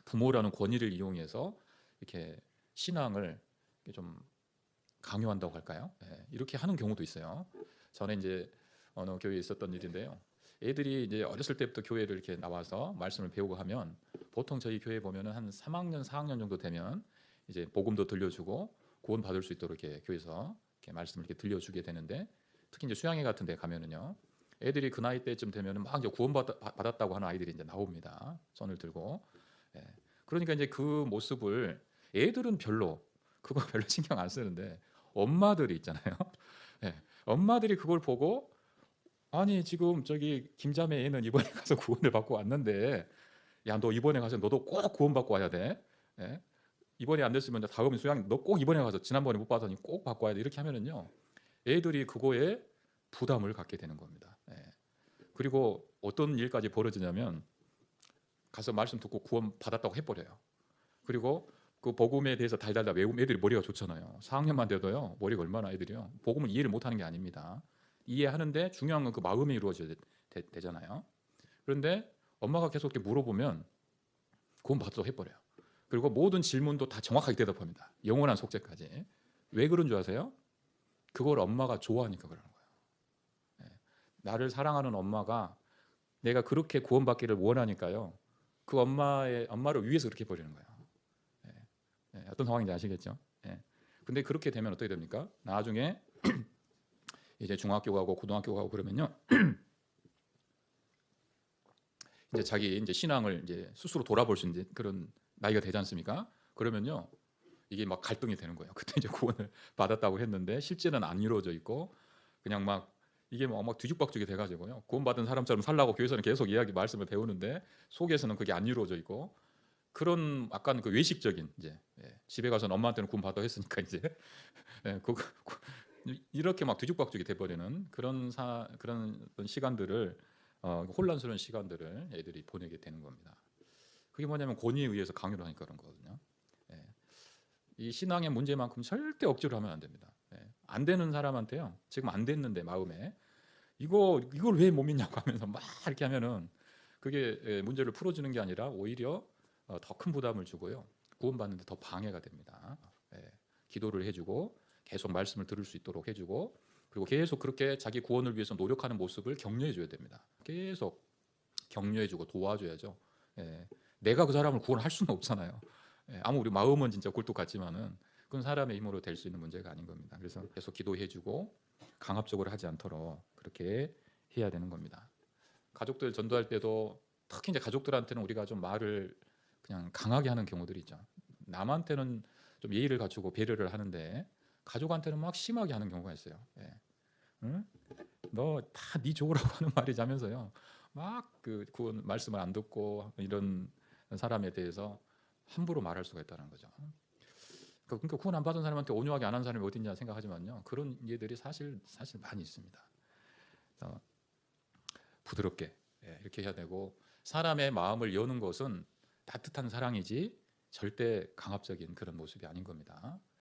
부모라는 권위를 이용해서 이렇게 신앙을 이렇게 좀 강요한다고 할까요? 예, 이렇게 하는 경우도 있어요. 전에 이제 어느 교회에 있었던 일인데요. 애들이 이제 어렸을 때부터 교회를 이렇게 나와서 말씀을 배우고 하면 보통 저희 교회 보면은 한 3학년, 4학년 정도 되면 이제 복음도 들려주고 구원 받을 수 있도록 이렇게 교회에서 이렇게 말씀을 이렇게 들려주게 되는데, 특히 이제 수양회 같은 데 가면은요, 애들이 그 나이 때쯤 되면은 막 이제 구원 받았다고 하는 아이들이 이제 나옵니다. 손을 들고. 예. 그러니까 이제 그 모습을 애들은 그거 별로 신경 안 쓰는데 엄마들이 있잖아요. 예. 엄마들이 그걸 보고, 아니 지금 저기 김자매 애는 이번에 가서 구원을 받고 왔는데, 야 너 이번에 가서 너도 꼭 구원 받고 와야 돼. 예? 이번에 안 됐으면 다음 수양 너 꼭 이번에 가서, 지난번에 못 받았니 꼭 받고 와야 돼. 이렇게 하면은요, 애들이 그거에 부담을 갖게 되는 겁니다. 예. 그리고 어떤 일까지 벌어지냐면, 가서 말씀 듣고 구원 받았다고 해버려요. 그리고 그 복음에 대해서 달달달 외우면 애들이 머리가 좋잖아요. 4학년만 돼도요, 머리가 얼마나, 애들이요 복음을 이해를 못하는 게 아닙니다. 이해하는데 중요한 건 그 마음이 이루어져야 되잖아요. 그런데 엄마가 계속 이렇게 물어보면 구원 받았다고 해버려요. 그리고 모든 질문도 다 정확하게 대답합니다. 영원한 속죄까지. 왜 그런 줄 아세요? 그걸 엄마가 좋아하니까 그러는 거예요. 예. 나를 사랑하는 엄마가 내가 그렇게 구원받기를 원하니까요, 그 엄마를 위해서 그렇게 해버리는 거예요. 예. 예. 어떤 상황인지 아시겠죠? 예. 근데 그렇게 되면 어떻게 됩니까? 나중에 이제 중학교 가고 고등학교 가고 그러면요, 이제 자기 이제 신앙을 이제 스스로 돌아볼 수 있는 그런 나이가 되지 않습니까? 그러면요, 이게 막 갈등이 되는 거예요. 그때 이제 구원을 받았다고 했는데 실제는 안 이루어져 있고, 그냥 막 이게 막 뒤죽박죽이 돼가지고요, 구원받은 사람처럼 살라고 교회에서는 계속 말씀을 배우는데 속에서는 그게 안 이루어져 있고, 그런 약간 그 외식적인, 이제 집에 가서는 엄마한테는 구원 받아 했으니까 이제 이렇게 막 뒤죽박죽이 돼버리는 그런 시간들을, 혼란스러운 시간들을 애들이 보내게 되는 겁니다. 그게 뭐냐면 권위에 의해서 강요를 하니까 그런 거거든요. 예. 이 신앙의 문제만큼 절대 억지로 하면 안 됩니다. 예. 안 되는 사람한테요, 지금 안 됐는데 마음에 이걸 왜 못 믿냐고 하면서 막 이렇게 하면은 그게 문제를 풀어주는 게 아니라 오히려 더 큰 부담을 주고요, 구원받는데 더 방해가 됩니다. 예. 기도를 해주고 계속 말씀을 들을 수 있도록 해주고, 그리고 계속 그렇게 자기 구원을 위해서 노력하는 모습을 격려해줘야 됩니다. 계속 격려해주고 도와줘야죠. 예. 내가 그 사람을 구원할 수는 없잖아요. 예. 아무 우리 마음은 진짜 굴뚝 같지만은 그건 사람의 힘으로 될 수 있는 문제가 아닌 겁니다. 그래서 계속 기도해주고 강압적으로 하지 않도록 그렇게 해야 되는 겁니다. 가족들 전도할 때도 특히 이제 가족들한테는 우리가 좀 말을 그냥 강하게 하는 경우들이 있죠. 남한테는 좀 예의를 갖추고 배려를 하는데 가족한테는 막 심하게 하는 경우가 있어요. 예. 응? 너 다 네 좋으라고 하는 말이자면서요, 막 그 구원 말씀을 안 듣고 이런 사람에 대해서 함부로 말할 수가 있다는 거죠. 그러니까 구원 안 받은 사람한테 온유하게 안 하는 사람이 어디 있냐 생각하지만요, 그런 예들이 사실 많이 있습니다. 부드럽게 이렇게 해야 되고, 사람의 마음을 여는 것은 따뜻한 사랑이지 절대 강압적인 그런 모습이 아닌 겁니다.